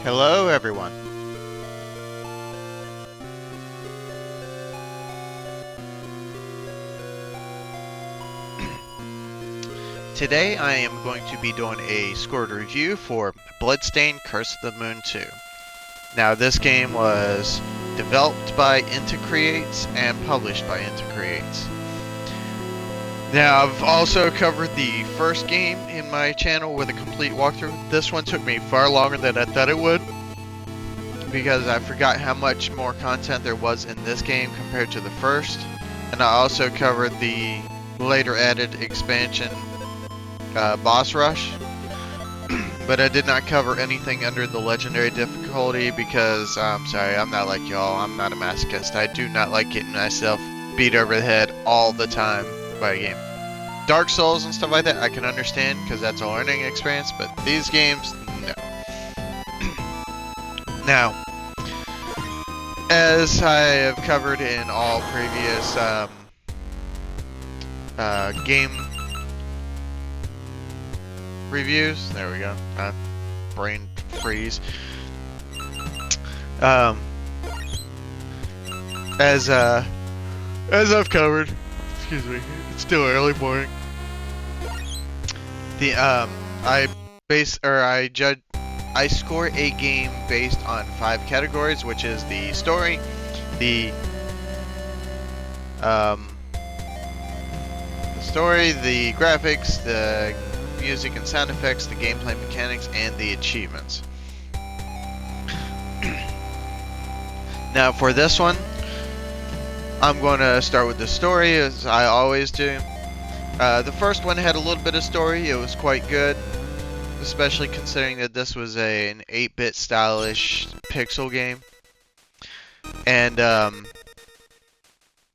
Hello, everyone. Today I am going to be doing a scored review for Bloodstained Curse of the Moon 2. Now, this game was developed by Inta Creates and published by Inta Creates. Now, I've also covered the first game in my channel with a complete walkthrough. This one took me far longer than I thought it would, because I forgot how much more content there was in this game compared to the first. And I also covered the later added expansion boss rush, but I did not cover anything under the legendary difficulty because I'm sorry, I'm not like y'all. I'm not a masochist. I do not like getting myself beat over the head all the time by a game. Dark Souls and stuff like that I can understand because that's a learning experience, but these games, no. Now, as I have covered in all previous game reviews, there we go, brain freeze. As I've covered, excuse me, it's still early morning. I score a game based on 5 categories, which is the story, the graphics, the music and sound effects, the gameplay mechanics, and the achievements. Now for this one, I'm going to start with the story, as I always do. The first one had a little bit of story. It was quite good, especially considering that this was an 8-bit stylish pixel game. And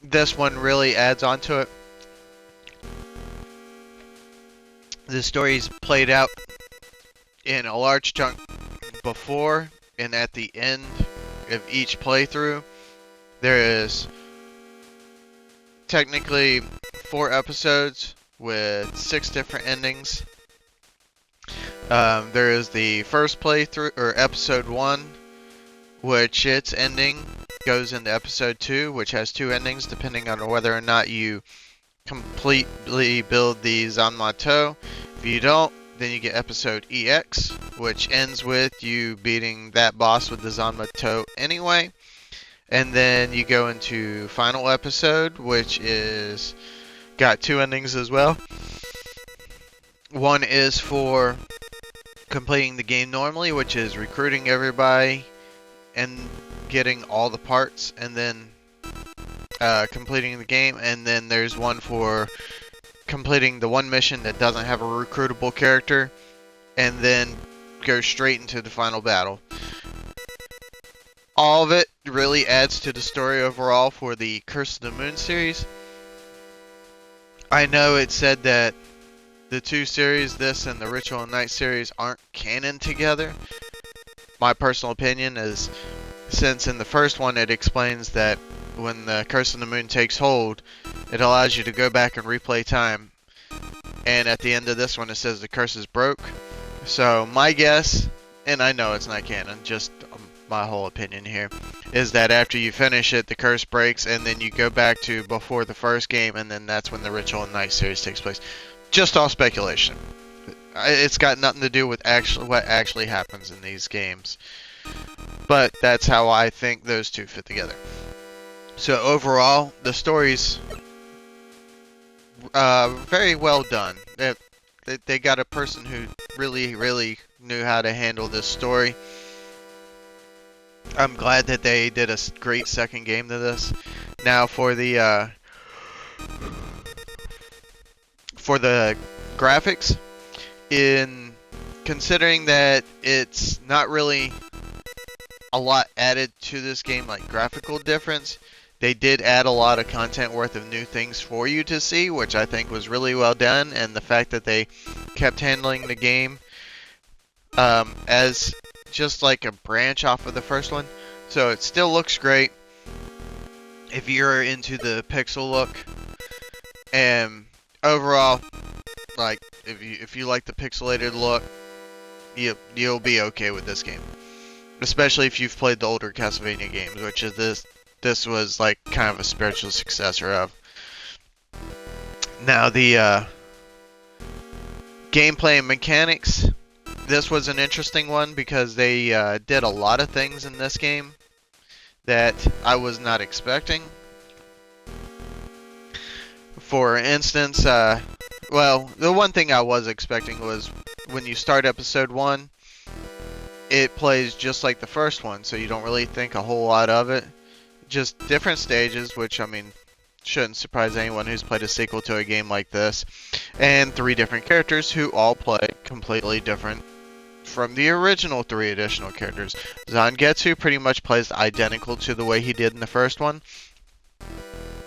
this one really adds on to it. The story's played out in a large chunk before and at the end of each playthrough. There is technically 4 episodes with 6 different endings. There is the first playthrough, or episode 1, which its ending goes into episode 2, which has 2 endings depending on whether or not you completely build the Zanmato. If you don't, then you get episode EX, which ends with you beating that boss with the Zanmato anyway. And then you go into final episode, which is got 2 endings as well. One is for completing the game normally, which is recruiting everybody and getting all the parts, and then completing the game. And then there's one for completing the one mission that doesn't have a recruitable character, and then go straight into the final battle. All of it really adds to the story overall for the Curse of the Moon series. I know it said that the 2 series, this and the Ritual and Night series, aren't canon together. My personal opinion is, since in the first one it explains that when the Curse of the Moon takes hold, it allows you to go back and replay time. And at the end of this one it says the curse is broke. So my guess, and I know it's not canon, just my whole opinion here, is that after you finish it, the curse breaks, and then you go back to before the first game, and then that's when the Ritual and Night series takes place. Just all speculation. It's got nothing to do with what actually happens in these games. But that's how I think those 2 fit together. So overall, the story's very well done. They got a person who really knew how to handle this story. I'm glad that they did a great second game to this. Now for the graphics, in considering that it's not really a lot added to this game, like graphical difference, they did add a lot of content worth of new things for you to see, which I think was really well done. And the fact that they kept handling the game as just like a branch off of the first one, so it still looks great if you're into the pixel look. And overall, like, if you like the pixelated look, you'll be okay with this game. especially if you've played the older Castlevania games, which is this was like kind of a spiritual successor of. Now the gameplay and mechanics, this was an interesting one because they did a lot of things in this game that I was not expecting. For instance, well, the one thing I was expecting was when you start episode 1, it plays just like the first one, so you don't really think a whole lot of it. Just different stages, which, I mean, shouldn't surprise anyone who's played a sequel to a game like this. And 3 different characters who all play completely different from the original 3 additional characters. Zangetsu pretty much plays identical to the way he did in the first one,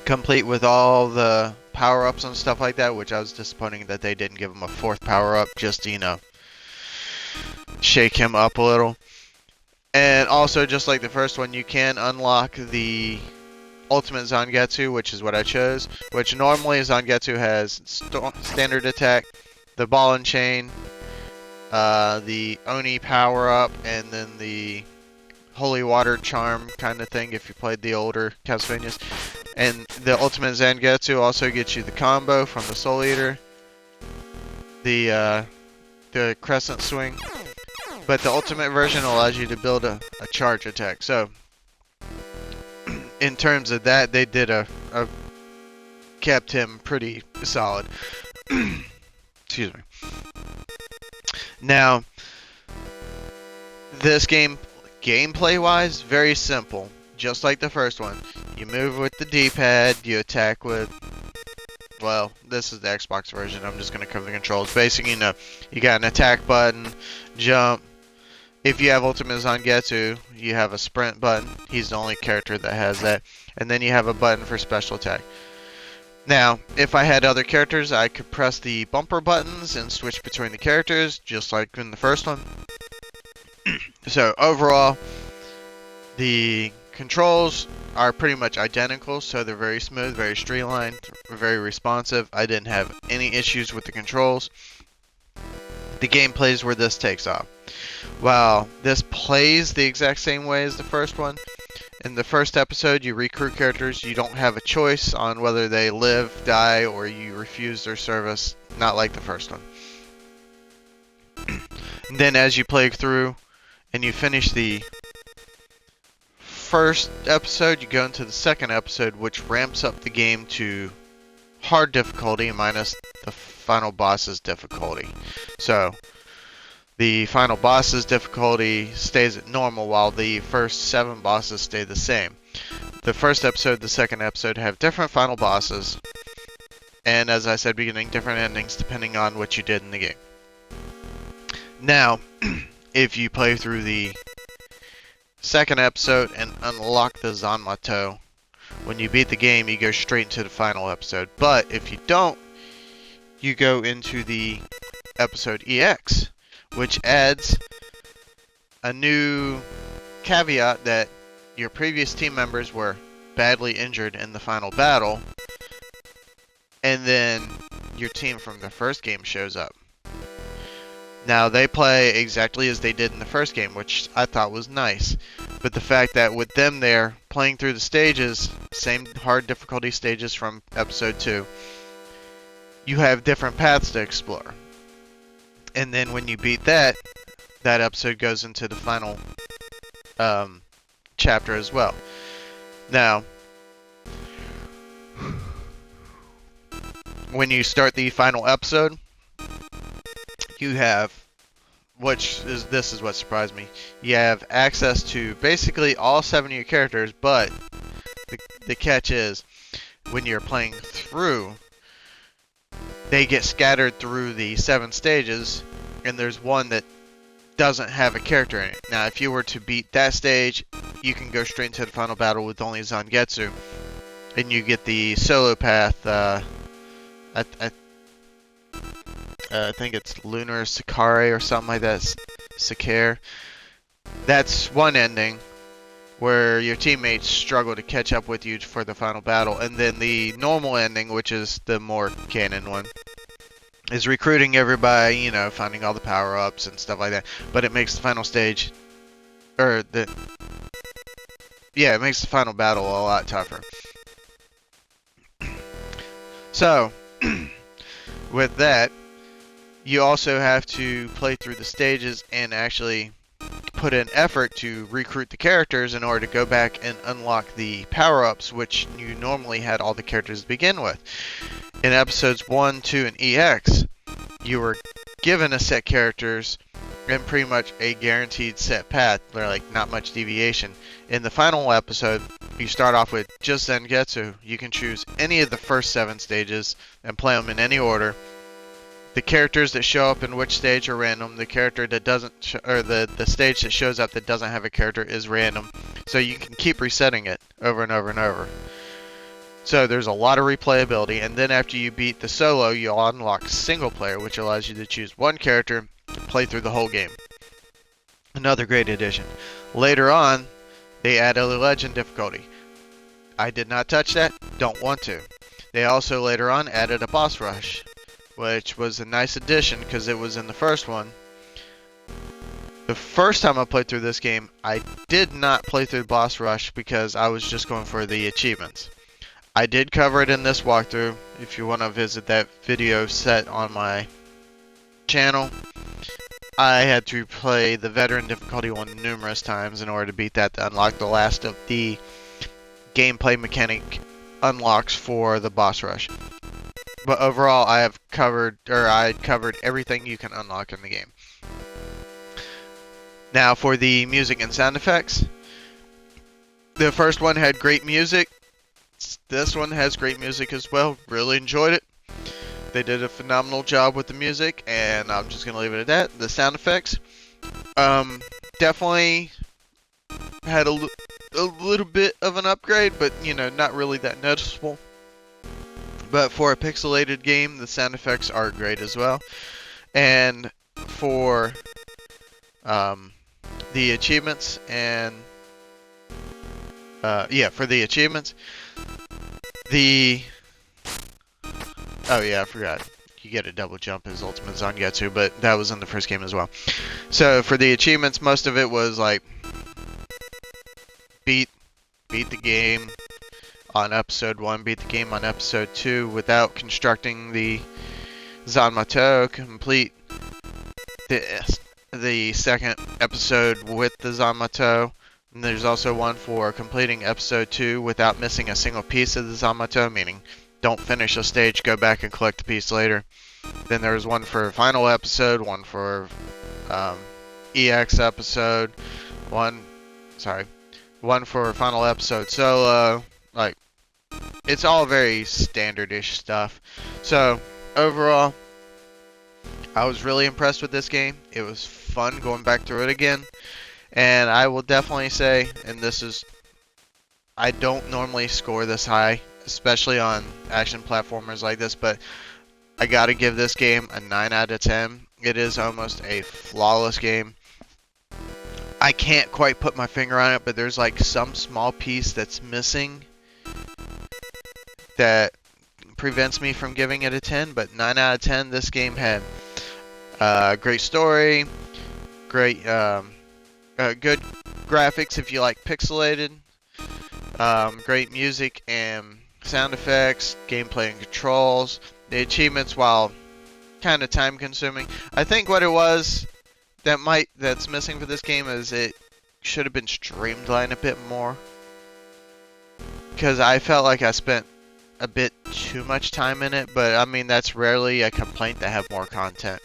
complete with all the power-ups and stuff like that, which I was disappointed that they didn't give him a 4th power-up just to, you know, shake him up a little. And also, just like the first one, you can unlock the Ultimate Zangetsu, which is what I chose, which normally Zangetsu has standard attack, the ball and chain, the Oni power-up, and then the holy water charm kind of thing if you played the older Castlevanias. And the Ultimate Zangetsu also gets you the combo from the Soul Eater, the Crescent Swing, but the Ultimate version allows you to build a charge attack. So, in terms of that, they did kept him pretty solid. Excuse me. Now, this game, gameplay-wise, very simple. Just like the first one. You move with the D-pad, you attack with... Well, this is the Xbox version, I'm just going to cover the controls. Basically, you know, you got an attack button, jump. If you have Ultimate Zangetsu, you have a sprint button. He's the only character that has that. And then you have a button for special attack. Now, if I had other characters, I could press the bumper buttons and switch between the characters, just like in the first one. So, overall, the controls are pretty much identical, so they're very smooth, very streamlined, very responsive. I didn't have any issues with the controls. The gameplay is where this takes off. While this plays the exact same way as the first one, in the first episode you recruit characters, you don't have a choice on whether they live, die, or you refuse their service, not like the first one. And then as you play through and you finish the first episode, you go into the second episode, which ramps up the game to hard difficulty minus the final boss's difficulty. So the final boss's difficulty stays at normal while the first 7 bosses stay the same. The first episode, the second episode have different final bosses, and as I said beginning, different endings depending on what you did in the game. Now, if you play through the second episode and unlock the Zanmato, when you beat the game, you go straight into the final episode. But if you don't, you go into the episode EX, which adds a new caveat that your previous team members were badly injured in the final battle, and then your team from the first game shows up. Now, they play exactly as they did in the first game, which I thought was nice. But the fact that with them there, playing through the stages, same hard difficulty stages from episode 2, you have different paths to explore. And then when you beat that episode goes into the final chapter as well. Now, when you start the final episode, you have, this is what surprised me, you have access to basically all 7 of your characters, but the catch is, when you're playing through, they get scattered through the 7 stages, and there's one that doesn't have a character in it. Now, if you were to beat that stage, you can go straight into the final battle with only Zangetsu, and you get the solo path, I think it's Lunar Sakare or something like that, Sakare. That's one ending where your teammates struggle to catch up with you for the final battle. And then the normal ending, which is the more canon one, is recruiting everybody, you know, finding all the power-ups and stuff like that. But it makes the final stage or yeah, it makes the final battle a lot tougher. So, with that, you also have to play through the stages and actually put in effort to recruit the characters in order to go back and unlock the power-ups, which you normally had all the characters to begin with. In episodes 1, 2, and EX, you were given a set characters and pretty much a guaranteed set path. They're like not much deviation. In the final episode, you start off with just Zangetsu. You can choose any of the first 7 stages and play them in any order. The characters that show up in which stage are random. The character that doesn't, or the stage that shows up that doesn't have a character is random. So you can keep resetting it over and over and over. So there's a lot of replayability, and then after you beat the solo, you'll unlock single player, which allows you to choose one character and play through the whole game. Another great addition. Later on, they added a legend difficulty. I did not touch that, don't want to. They also later on added a boss rush, which was a nice addition because it was in the first one. The first time I played through this game, I did not play through boss rush because I was just going for the achievements. I did cover it in this walkthrough. If you want to visit that video set on my channel, I had to play the veteran difficulty one numerous times in order to beat that to unlock the last of the gameplay mechanic unlocks for the boss rush. But overall, I covered everything you can unlock in the game. Now for the music and sound effects. The first one had great music. This one has great music as well. Really enjoyed it. They did a phenomenal job with the music, and I'm just going to leave it at that. The sound effects, definitely had a little bit of an upgrade, but, you know, not really that noticeable. But for a pixelated game, the sound effects are great as well. And for the achievements and for the achievements, oh yeah, I forgot. You get a double jump as Ultimate Zangetsu, but that was in the first game as well. So for the achievements, most of it was like beat the game on episode 1, beat the game on episode 2 without constructing the Zanmato, complete the second episode with the Zanmato. And there's also one for completing episode 2 without missing a single piece of the Zanmato, meaning don't finish a stage, go back and collect the piece later. Then there's one for final episode, one for EX episode, one for final episode solo. Like, it's all very standard-ish stuff. So overall, I was really impressed with this game. It was fun going back through it again. And I will definitely say, and this is, I don't normally score this high, especially on action platformers like this, but I gotta give this game a 9 out of 10. It is almost a flawless game. I can't quite put my finger on it, but there's like some small piece that's missing that prevents me from giving it a 10, but 9 out of 10, this game had great story, great, good graphics if you like pixelated, great music and sound effects, gameplay and controls. The achievements, while kind of time consuming, I think what it was that's missing for this game is it should have been streamlined a bit more, because I felt like I spent a bit too much time in it, but I mean that's rarely a complaint to have more content.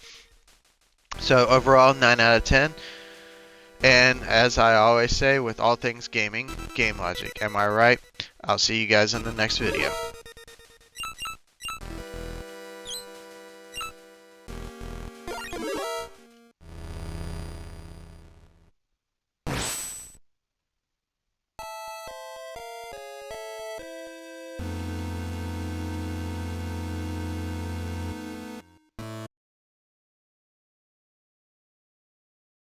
So overall, 9 out of 10. And as I always say with all things gaming, game logic. Am I right? I'll see you guys in the next video.